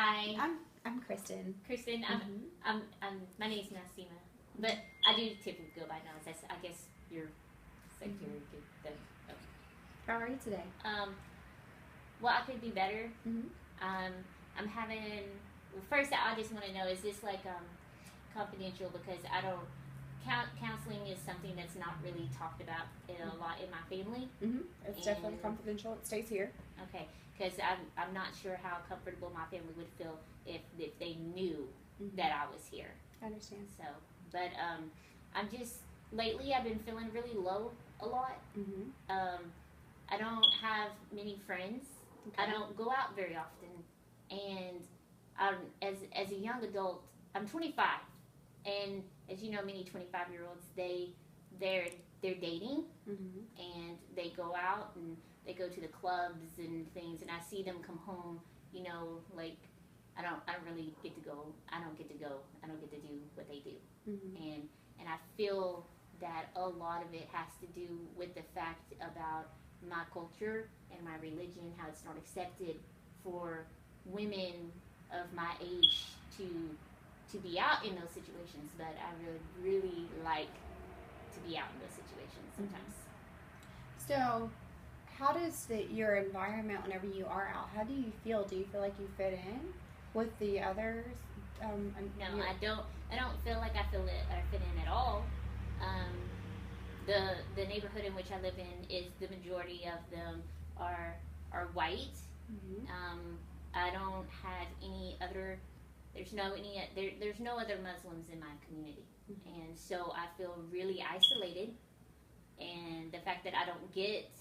Hi. I'm Kristen. Kristen. My name's Nasima, but I do typically go by Nas. I guess your secretary could then. How are you today? Well, I could be better. Mm-hmm. I'm having. Well, first, I just want to know: is this like confidential? Because I don't. Counseling is something that's not really talked about a lot in my family. Mm-hmm. It's definitely confidential. It stays here. Okay, because I'm not sure how comfortable my family would feel if they knew that I was here. I understand. So, but I'm just lately I've been feeling really low a lot. Mm-hmm. I don't have many friends. Okay. I don't go out very often, and as a young adult, I'm 25, and as you know, many 25-year-olds they're dating, and they go out and they go to the clubs and things, and I see them come home, like I don't really get to go. I don't get to go. I don't get to do what they do, and I feel that a lot of it has to do with the fact about my culture and my religion, how it's not accepted for women of my age to be out in those situations, but I would really like to be out in those situations sometimes. So, how does your environment, whenever you are out, how do you feel? Do you feel like you fit in with the others? No, I don't feel like I fit in at all. The neighborhood in which I live in is the majority of them are white. I don't have any other. There's no other Muslims in my community, and so I feel really isolated. And the fact that I don't get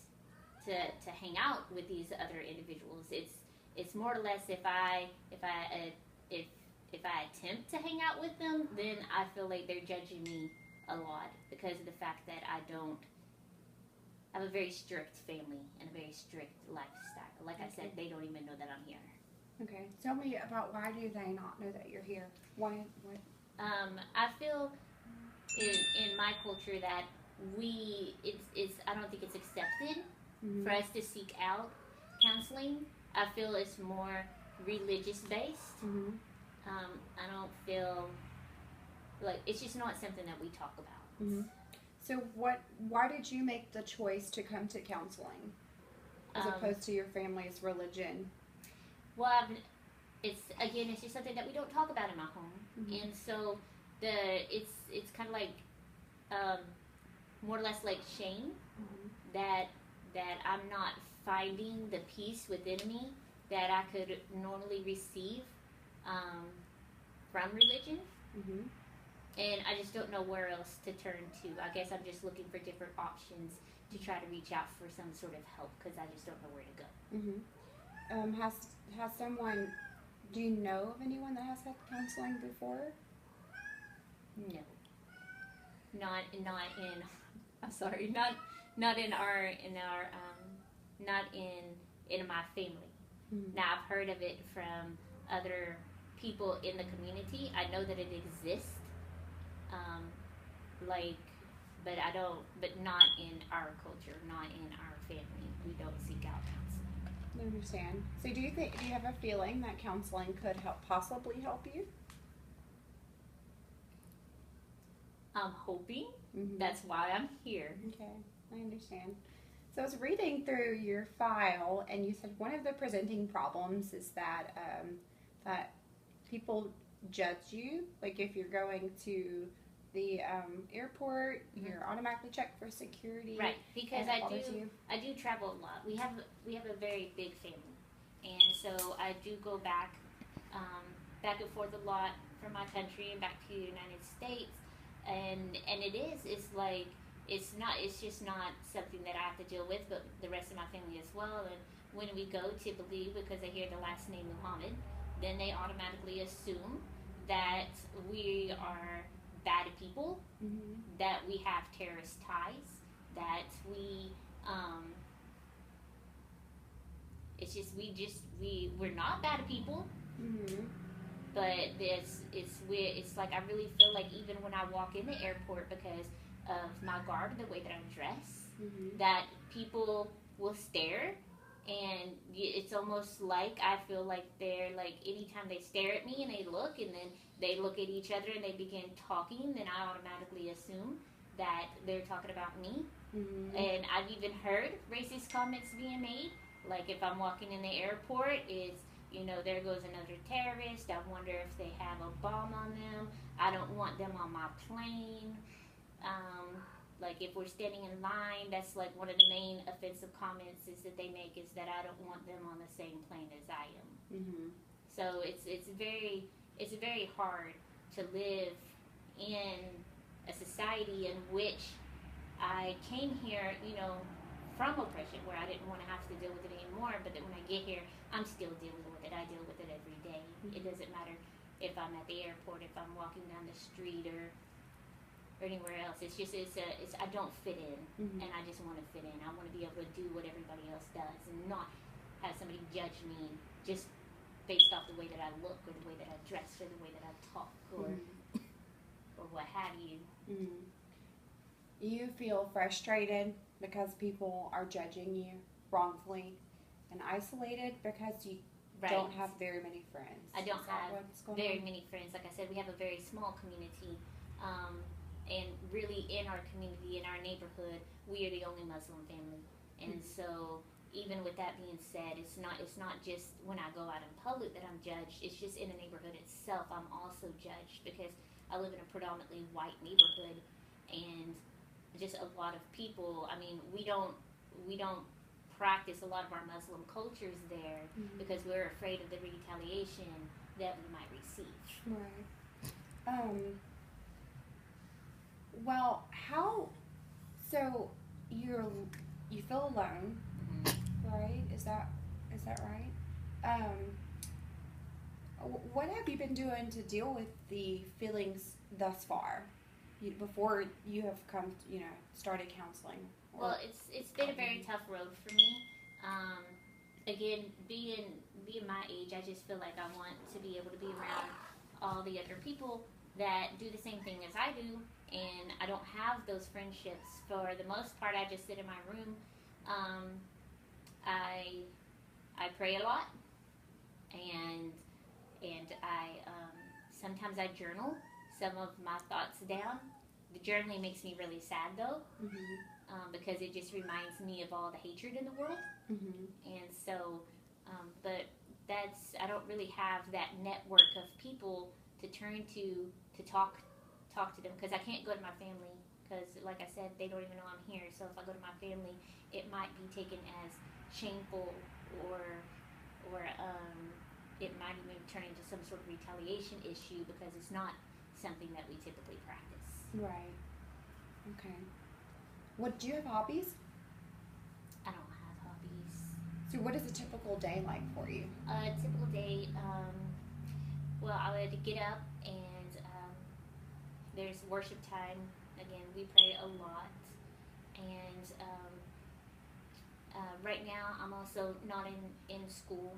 to hang out with these other individuals, it's more or less if I attempt to hang out with them, then I feel like they're judging me a lot because of the fact that I have a very strict family and a very strict lifestyle. Like I said, they don't even know that I'm here. Okay, tell me about why do they not know that you're here? Why? What? I feel in my culture that I don't think it's accepted for us to seek out counseling. I feel it's more religious based. I don't feel like it's just not something that we talk about. So why did you make the choice to come to counseling as opposed to your family's religion? Well, it's just something that we don't talk about in my home, and so it's kind of like more or less like shame that I'm not finding the peace within me that I could normally receive from religion, and I just don't know where else to turn to. I guess I'm just looking for different options to try to reach out for some sort of help because I just don't know where to go. Has someone? Do you know of anyone that has had counseling before? No, not in. I'm sorry, not in our not in my family. Now I've heard of it from other people in the community. I know that it exists, but not in our culture, not in our family. We don't seek out counseling. I understand. So do you have a feeling that counseling could possibly help you? I'm hoping. That's why I'm here. Okay, I understand. So I was reading through your file, and you said one of the presenting problems is that that people judge you. Like if you're going to the airport, you're automatically checked for security. Right, because I do travel a lot. We have a very big family, and so I do go back and forth a lot from my country and back to the United States, and it's just not something that I have to deal with, but the rest of my family as well. And when we go typically, because they hear the last name Muhammad, then they automatically assume that we are bad people, that we have terrorist ties, that we're not bad people. But it's like I really feel like even when I walk in the airport, because of my garb and the way that I'm dressed, that people will stare and it's almost like I feel like they're like, anytime they stare at me and they look, and then they look at each other and they begin talking, then I automatically assume that they're talking about me. Mm-hmm. And I've even heard racist comments being made, like if I'm walking in the airport, it's, there goes another terrorist. I wonder if they have a bomb on them. I don't want them on my plane. Like if we're standing in line, that's like one of the main offensive comments is that they make, is that I don't want them on the same plane as I am. Mm-hmm. So it's very hard to live in a society in which I came here, from oppression, where I didn't want to have to deal with it anymore. But then when I get here, I'm still dealing with it. I deal with it every day. Mm-hmm. It doesn't matter if I'm at the airport, if I'm walking down the street, or anywhere else. It's I don't fit in, Mm-hmm. and I just want to fit in. I want to be able to do what everybody else does, and not have somebody judge me just based off the way that I look, or the way that I dress, or the way that I talk, or Mm-hmm. or what have you. Mm-hmm. You feel frustrated because people are judging you wrongfully, and isolated because you Right. don't have very many friends. I don't Is that have what's going very on? many friends. Like I said, we have a very small community, and really in our community, in our neighborhood, we are the only Muslim family. And so, even with that being said, it's not just when I go out in public that I'm judged. It's just in the neighborhood itself, I'm also judged, because I live in a predominantly white neighborhood, and just a lot of people. I mean, we don't practice a lot of our Muslim cultures there, Mm-hmm. because we're afraid of the retaliation that we might receive. Right. Well, how? So you feel alone, right? Is that right? What have you been doing to deal with the feelings thus far? Before you have come, started counseling. Well, it's been a very tough road for me. Again, being my age, I just feel like I want to be able to be around all the other people that do the same thing as I do, and I don't have those friendships. For the most part, I just sit in my room. I pray a lot, and I sometimes I journal some of my thoughts down. The journaling makes me really sad though, because it just reminds me of all the hatred in the world. And so, but I don't really have that network of people to turn to talk to them, because I can't go to my family, because like I said, they don't even know I'm here. So if I go to my family, it might be taken as shameful, or it might even turn into some sort of retaliation issue, because it's not something that we typically practice. Right. Okay. What do you have hobbies? I don't have hobbies. So what is a typical day like for you? A typical day, well, I would get up, and there's worship time. Again, we pray a lot, and right now I'm also not in school.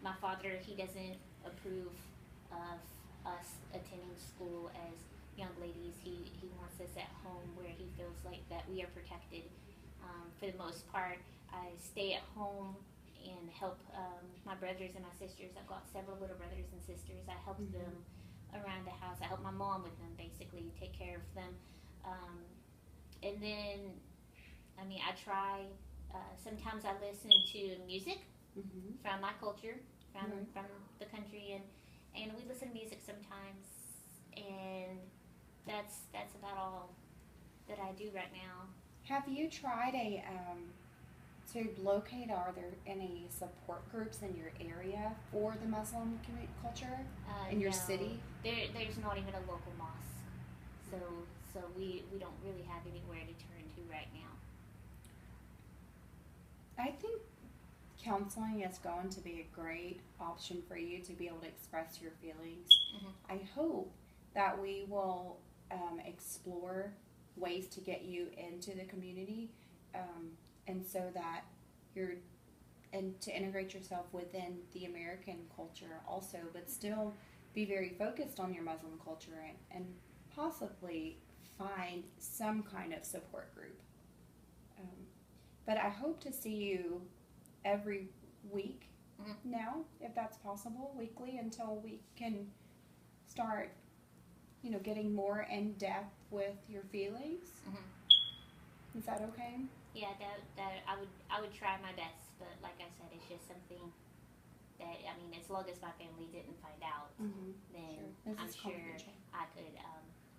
My father, he doesn't approve of us attending school as young ladies. He wants us at home, where he feels like that we are protected. For the most part, I stay at home and help my brothers and my sisters. I've got several little brothers and sisters. I help them around the house. I help my mom with them, basically, take care of them. And then, I mean, I try, sometimes I listen to music from my culture, from the country, and we listen to music sometimes, and that's about all that I do right now. Have you tried to locate, are there any support groups in your area for the Muslim culture in your No. city? There's not even a local mosque, so we don't really have anywhere to turn to right now. I think counseling is going to be a great option for you to be able to express your feelings. I hope that we will explore ways to get you into the community, and so that to integrate yourself within the American culture also, but still be very focused on your Muslim culture, and possibly find some kind of support group. But I hope to see you every week Mm-hmm. now, if that's possible, weekly, until we can start, getting more in depth with your feelings. Mm-hmm. Is that okay? Yeah, that I would try my best, but like I said, it's just something that, I mean, as long as my family didn't find out, then Sure. I'm sure I could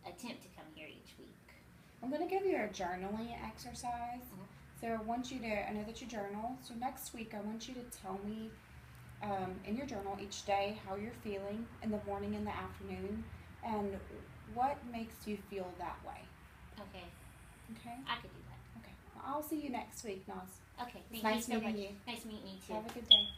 attempt to come here each week. I'm going to give you a journaling exercise. So I want you to, I know that you journal, so next week I want you to tell me in your journal each day how you're feeling in the morning and the afternoon, and what makes you feel that way. Okay. Okay? I could do that. Okay. Well, I'll see you next week, Naz. Okay. It's Thank nice you so meeting much. you. Nice meeting you too. Have a good day.